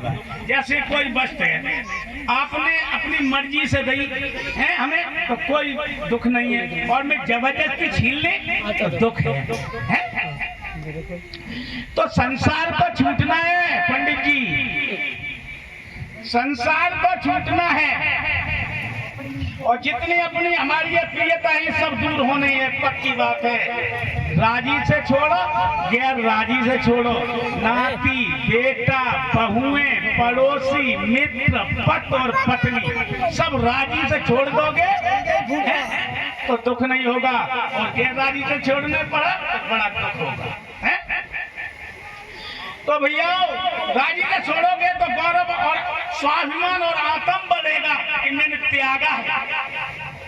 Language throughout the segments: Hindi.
होगा। जैसे कोई वस्तु है आपने अपनी मर्जी से दी है हमें तो कोई दुख नहीं है, और मैं जबरदस्ती छीन ले तो दुख है? तो संसार को छूटना है पंडित जी, संसार को छूटना है, और जितनी अपनी हमारी ये प्रियता है सब दूर होने है, पक्की बात है। राजी से छोड़ो, गैर राजी से छोड़ो, नाती बेटा बहुएं पड़ोसी मित्र पत और पत्नी सब राजी से छोड़ दोगे तो दुख नहीं होगा, और गैर राजी से छोड़ने पड़ा तो बड़ा दुख होगा है? तो भैया राजी से छोड़ोगे तो गौरव और स्वाभिमान और आत्म बढ़ेगा कि मैंने त्यागा है।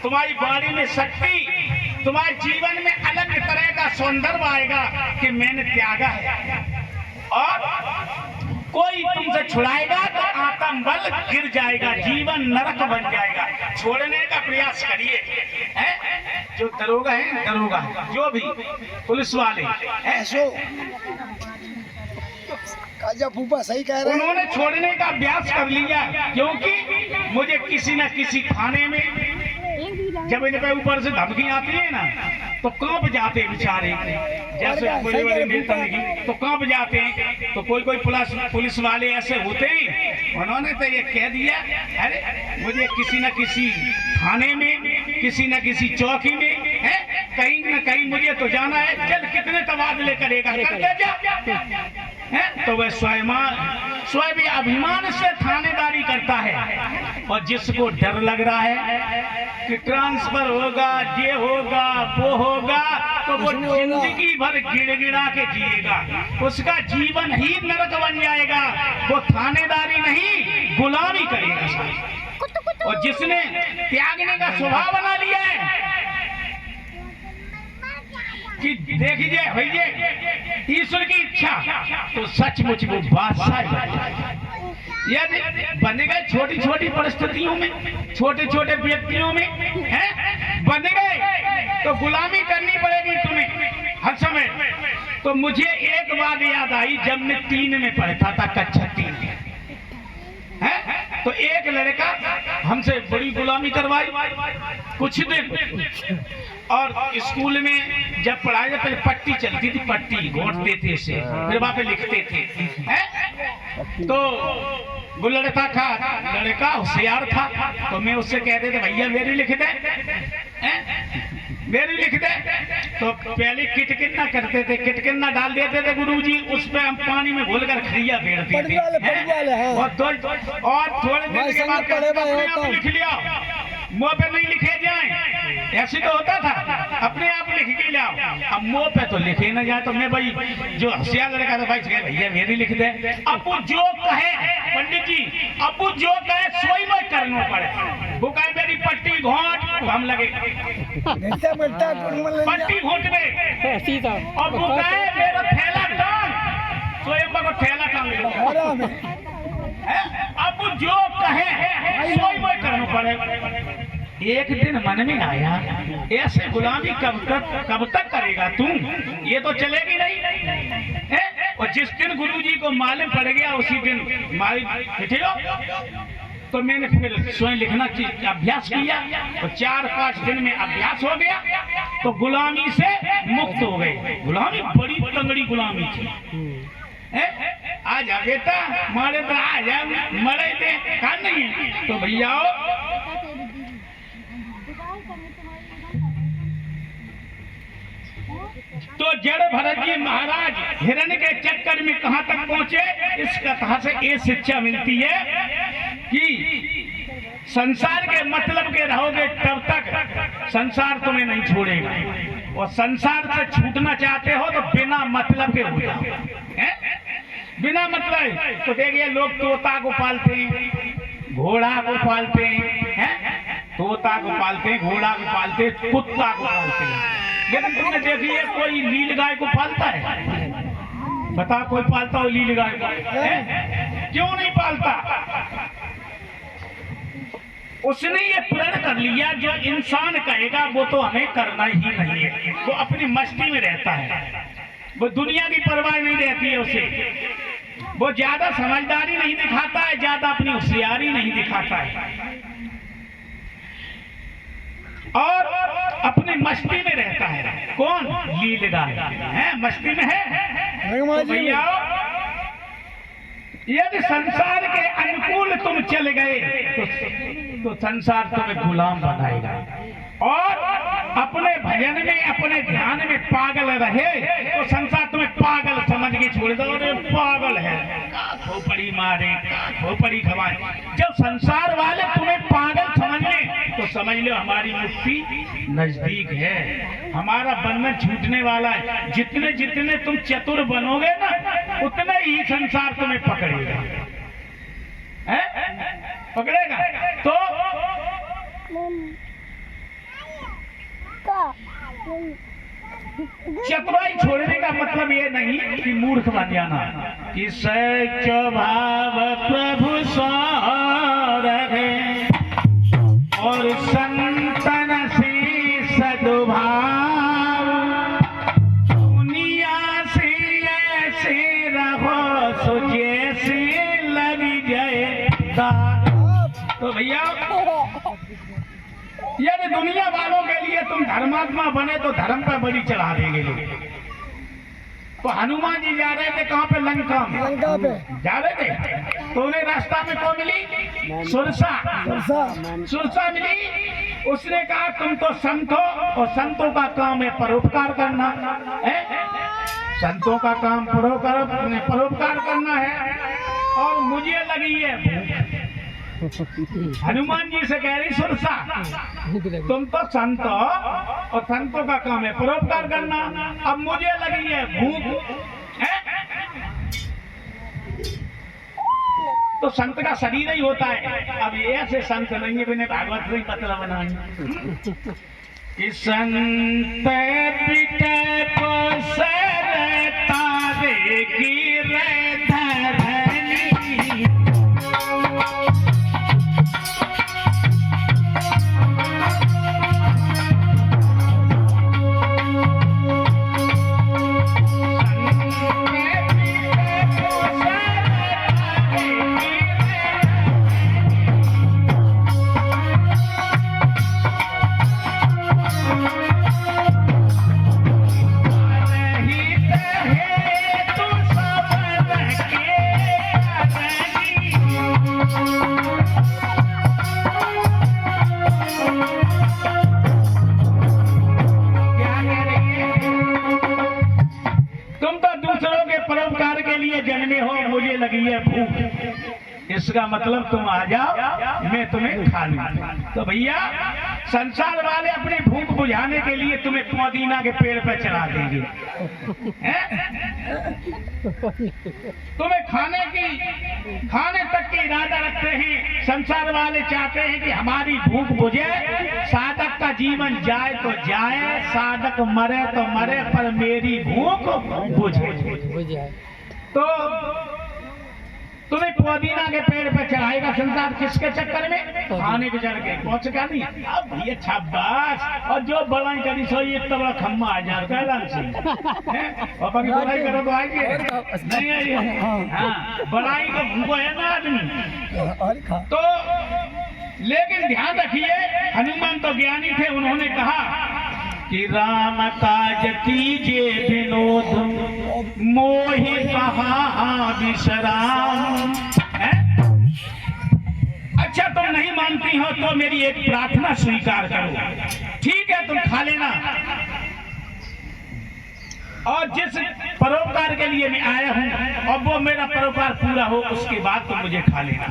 तुम्हारी वाणी में शक्ति, तुम्हारे जीवन में अलग तरह का सौंदर्य आएगा कि मैंने त्यागा है, और कोई तुमसे छुड़ाएगा तो आत्म बल गिर जाएगा, जीवन नरक बन जाएगा। छोड़ने का प्रयास करिए है? जो दरोगा है, दरोगा जो भी पुलिस वाले है, काजा फूफा सही कह रहे हैं। उन्होंने छोड़ने का अभ्यास कर लिया, क्योंकि मुझे किसी न किसी थाने में जब इनके ऊपर से धमकी आती है ना तो कांप जाते बेचारे, जैसे बड़े बड़े नेता की तो कांप जाते हैं। तो कोई कोई पुलिस वाले ऐसे होते हैं, उन्होंने तो ये कह दिया अरे मुझे किसी न किसी थाने में किसी न किसी चौकी में है कहीं न कहीं मुझे तो जाना है, चल कितने तबादले करेगा कर दे जा है? तो वह स्वयं भी अभिमान से थानेदारी करता है, और जिसको डर लग रहा है कि ट्रांसफर होगा, ये होगा वो होगा, तो वो जिंदगी भर गिड़गिड़ा के जिएगा, उसका जीवन ही नरक बन जाएगा। वो थानेदारी नहीं गुलामी करेगा। और जिसने त्यागने का स्वभाव बना लिया है कि देखिए भैया ईश्वर की इच्छा तो सचमुच वो बादशाह यदि बन गए छोटी छोटी परिस्थितियों में, छोटे छोटे व्यक्तियों में है बन गए तो गुलामी करनी पड़ेगी तुम्हें हर समय। तो मुझे एक बात याद आई, जब मैं 3 में पढ़ता था, कक्षा 3 में है, तो एक लड़का हमसे बड़ी गुलामी करवाई कुछ दिन। और स्कूल में जब पढ़ाई पहले पट्टी चलती थी, पट्टी घोटते थे इसे, फिर वहां पे लिखते थे है? तो वो लड़का था, लड़का होशियार था, तो मैं उससे कहते थे भैया मेरी लिख दे, मेरी लिख दे। तो पहले किटकिन्ना करते थे, किटकिन्ना डाल देते थे गुरुजी, उस पे हम पानी में घोलकर खड़िया फेरते थे, और थोड़े दिन के बाद अपने आप लिख लिया, मुँह पे नहीं लिखे जाए, ऐसे तो होता था, अपने आप लिख के लाओ। अब मुँह पे तो लिखे ना जाए, तो मैं भाई जो होशियार लड़का था भाई भैया मेरी लिख दे। अब वो जो कहे पंडित जी, अब वो जो कहे सोई में करना पड़े। वो कहे मेरी पट्टी घोट, तो हम लगे पट्टी घोट में, और वो कहे मेरा थैला टांग, स्वयं को थैला टांग। अब वो जो कहे सोई में करना पड़े। एक दिन मन में आया ऐसे गुलामी कब तक करेगा तू, ये तो चलेगी नहीं है? और जिस दिन गुरुजी को मालूम पड़ गया उसी दिन तो मैंने फिर स्वयं लिखना अभ्यास किया, और 4-5 दिन में अभ्यास हो गया तो गुलामी से मुक्त हो गए। गुलामी बड़ी तंगड़ी गुलामी थी। आ जा बेटा मारे तो आ जा, मरे थे कहा नहीं है तो भैया तो जड़ भरत जी महाराज हिरण के चक्कर में कहां तक पहुंचे, इस कथा से ये शिक्षा मिलती है कि संसार के मतलब के रहोगे तब तक संसार तुम्हें नहीं छोड़ेगा, और संसार से छूटना चाहते हो तो बिना मतलब के हो जाओ हैं? बिना मतलब तो देखिए लोग तोता को पालते हैं, घोड़ा को पालते हैं, तोता को पालते हैं, घोड़ा को पालते हैं, कुत्ता को पालते हैं, लेकिन तुमने देखिए कोई नील गाय को पालता है? बता कोई पालता हो नील गाय को? क्यों नहीं पालता? उसने ये प्रण कर लिया जो इंसान कहेगा वो तो हमें करना ही नहीं है। वो अपनी मस्ती में रहता है, वो दुनिया की परवाह नहीं रहती है उसे। वो ज्यादा समझदारी नहीं दिखाता है, ज्यादा अपनी होशियारी नहीं दिखाता है, और अपनी मस्ती में रहता है। कौन? लीलगाय है, मस्ती में है। तो भैया यदि संसार के अनुकूल तुम चले गए तो संसार तुम्हें गुलाम बनाएगा, और अपने भजन में अपने ध्यान में पागल रहे तो संसार तुम्हें पागल समझ के छोड़ दो। अरे पागल है, खोपड़ी मारे, खोपड़ी खवाए। जब संसार वाले तुम्हें पागल समझ ले तो समझ लो हमारी मुक्ति नजदीक है, हमारा बंधन छूटने वाला है। जितने जितने तुम चतुर बनोगे ना, उतने ही संसार तुम्हें पकड़ेगा, है? पकड़ेगा। तो चतुराई छोड़ने का मतलब ये नहीं कि मूर्ख बन जाना, कि स्वभाव प्रभु रहे और संतन से सद्भाव, दुनिया से ऐसे रहो सो जैसे लग जाए। तो भैया यदि दुनिया वालों के लिए तुम धर्मात्मा बने तो धर्म पर बलि चढ़ा देंगे लोग। तो हनुमान जी जा रहे थे कहाँ पे? लंका में। लंका पे जा रहे थे तो उन्हें रास्ता में कौन मिली? सुरसा मिली। उसने कहा तुम तो संत हो, और संतों का काम है परोपकार करना है, संतों का काम परोपकार करना है, और मुझे लगी है भूख। हनुमान जी से कह रही सुरसा, तुम तो संत हो और संतों का काम है परोपकार करना, अब मुझे लगी है भूख है? तो संत का शरीर ही होता है। अब ये ऐसे संत नहीं है, मैंने भागवत से ही पतला बनाई कि संत पिटे को सर तारे गिरे धरनी, जन्मे हो, मुझे लगी है भूख, इसका मतलब तुम आ जाओ, मैं तुम्हें खा लूं। तो भैया संसार वाले अपनी भूख बुझाने के लिए तुम्हें पुदीना के पेड़ पर चढ़ा देंगे, तुम्हें खाने तक के इरादा रखते हैं। संसार वाले चाहते हैं कि हमारी भूख बुझे, साधक का जीवन जाए तो जाए, साधक मरे तो मरे, पर मेरी भूख बुझे। तो तुम्हें पुदीना के पेड़ पे चढ़ाएगा संसार, किसके चक्कर में? खाने के चढ़ के पहुंच का नहीं। अब भैया छब्बास और जो बड़ाई करी सो ये इतना बड़ा खम्मा आ जा पापा की बड़ाई करो तो आएंगे नहीं आइए। हाँ, बड़ाई का भूखो है ना आदमी। तो लेकिन ध्यान रखिए, हनुमान तो ज्ञानी थे, उन्होंने कहा कि राम काज कीजिए विनोद, मोहि कहा विश्राम। अच्छा तुम नहीं मानती हो तो मेरी एक प्रार्थना स्वीकार करो। ठीक है, तुम खा लेना, और जिस परोपकार के लिए मैं आया हूं और वो मेरा परोपकार पूरा हो उसके बाद तुम मुझे खा लेना।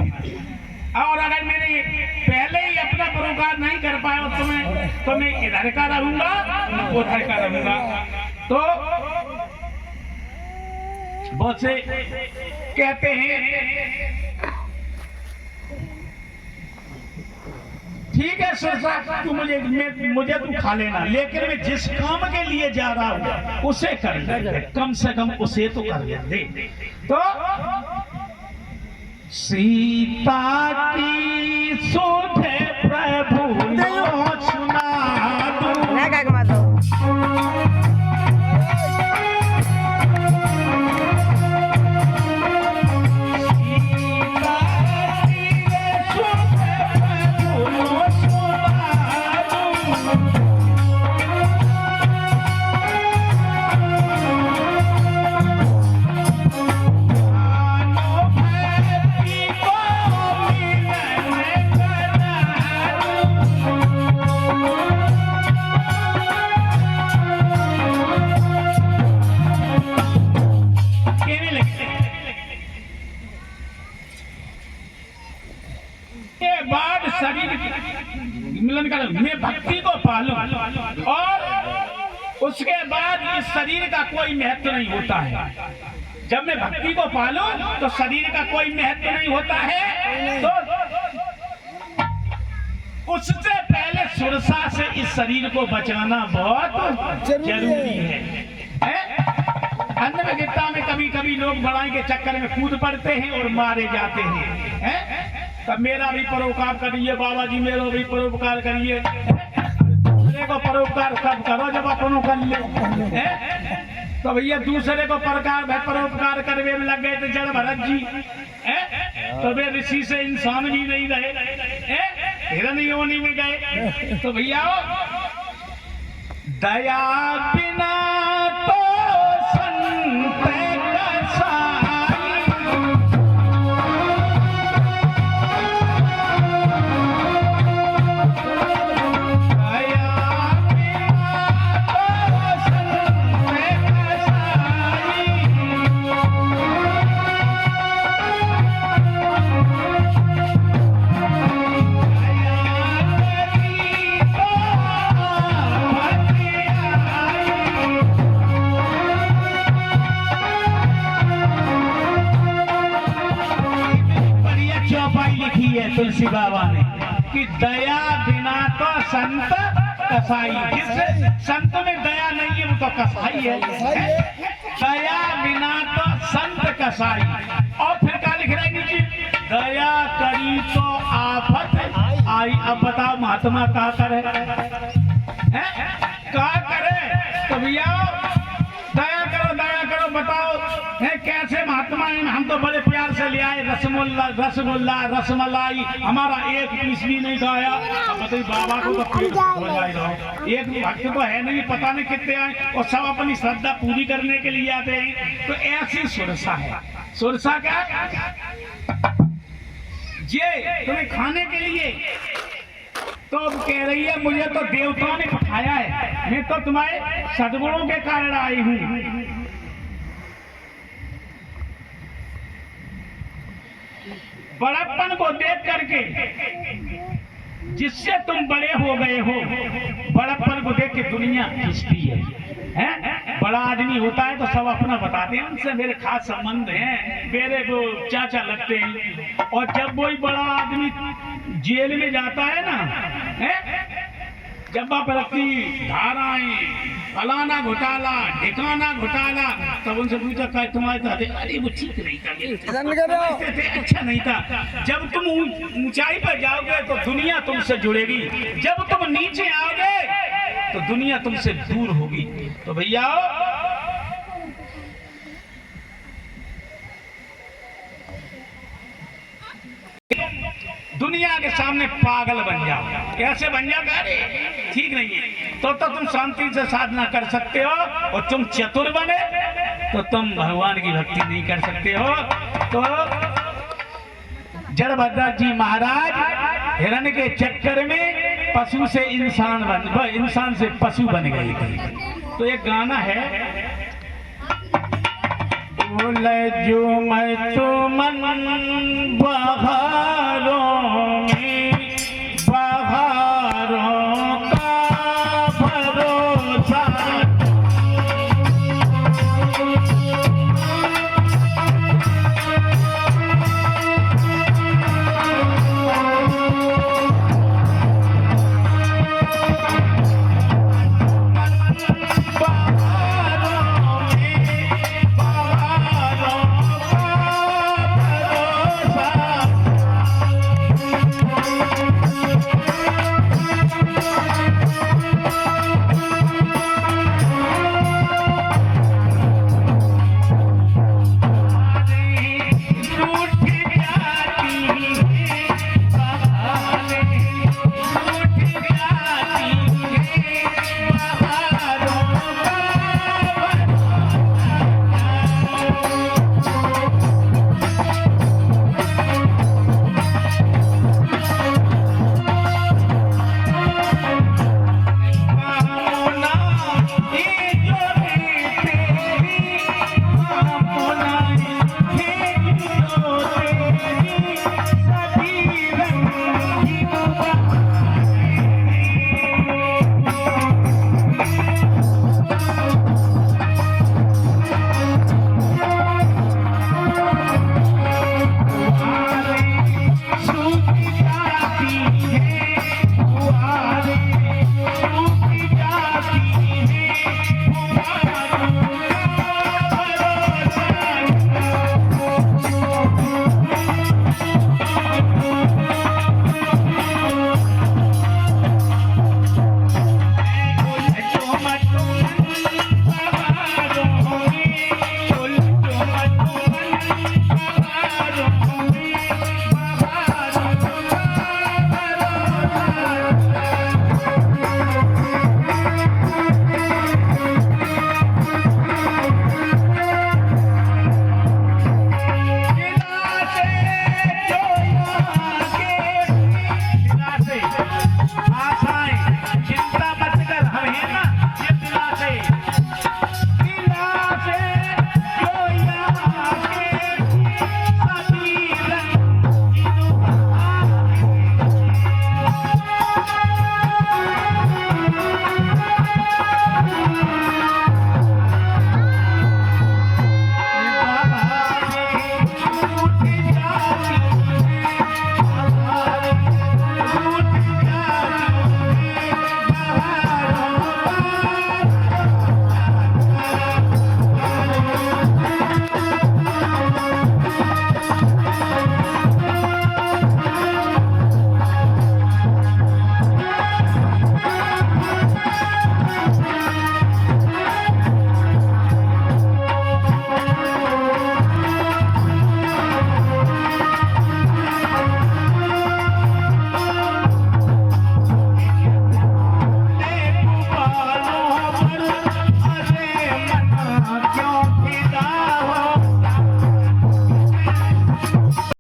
और अगर मैंने पहले ही अपना परोपकार नहीं कर पाया तो मैं इधर का रहूंगा, उधर का रहूंगा। तो बहुत से कहते हैं ठीक है सुरसा, तू मुझे तू खा लेना, लेकिन मैं जिस काम के लिए जा रहा हूं उसे कर ले, कम से कम उसे तो कर ले। तो सीता की सुध प्रभु सुना दो, के बाद शरीर मिलन कर मैं भक्ति को पालूं और उसके बाद इस शरीर का कोई महत्व नहीं होता है। जब मैं भक्ति को पालूं तो शरीर का कोई महत्व नहीं होता है। तो उससे पहले सुरसा से इस शरीर को बचाना बहुत जरूरी है। अन्य में गीता में कभी कभी लोग बड़ाई के चक्कर में कूद पड़ते हैं और मारे जाते हैं। तब मेरा भी परोपकार करिए बाबा जी, मेरा भी परोपकार करिए। दूसरे को परोपकार कब करो जब अपनों कर ले। तो भैया दूसरे को परोपकार करने में लग गए थे जड़ भरत जी। तो वे ऋषि से इंसान भी नहीं रहे, हिरण्य योनि में गए। तो भैया दया बिना तो संत कसाई, दया बिना तो संत कसाई, लिखी है तुलसी बाबा ने कि दया बिना तो संत कसाई। जिस संत में दया नहीं है वो तो कसाई है। दया बिना तो संत कसाई। और फिर क्या लिख रहे हैं जी, दया करी तो आफत आई। अब बताओ महात्मा क्या करे, क्या करे? तो भैया दया करो बताओ है कैसे महात्मा है। हम तो बड़े प्यार से ले आए रसगुल्ला रसमलाई, हमारा एक पीस भी नहीं खाया। अब बताइए बाबा को तो पेट हो जाएगा। एक भक्त तो है नहीं, पता नहीं कितने आए और सब अपनी श्रद्धा पूरी करने के लिए आते हैं। तो ऐसी सुरसा है। सुरसा क्या ये तुम्हें खाने के लिए तो कह रही है मुझे तो देवताओं ने पठाया है, मैं तो तुम्हारे सद्गुणों के कारण आई हूं। बड़प्पन को देख करके जिससे तुम बड़े हो गए हो, बड़प्पन को देख के दुनिया खिंचती है। बड़ा आदमी होता है तो सब अपना बताते हैं, उनसे मेरे खास संबंध हैं, मेरे वो चाचा लगते हैं। और जब कोई बड़ा आदमी जेल में जाता है ना, जब आप रखती धाराएं, फलाना घोटाला ठिकाना घोटाला, तब उनसे पूछा क्या तुम्हारे, अरे वो ठीक नहीं था, अच्छा नहीं था। जब तुम ऊंचाई पर जाओगे तो दुनिया तुमसे जुड़ेगी, जब तुम नीचे आओगे तो दुनिया तुमसे दूर होगी। तो भैया दुनिया के सामने पागल बन जाओ। कैसे बन जाओ? अरे ठीक नहीं है तो तुम शांति से साधना कर सकते हो, और तुम चतुर बने तो तुम भगवान की भक्ति नहीं कर सकते हो। तो जड़भद्र जी महाराज हिरण्य के चक्कर में पशु से इंसान से पशु बन गए थे। तो एक गाना है, बोले जो मैं तो मन बहा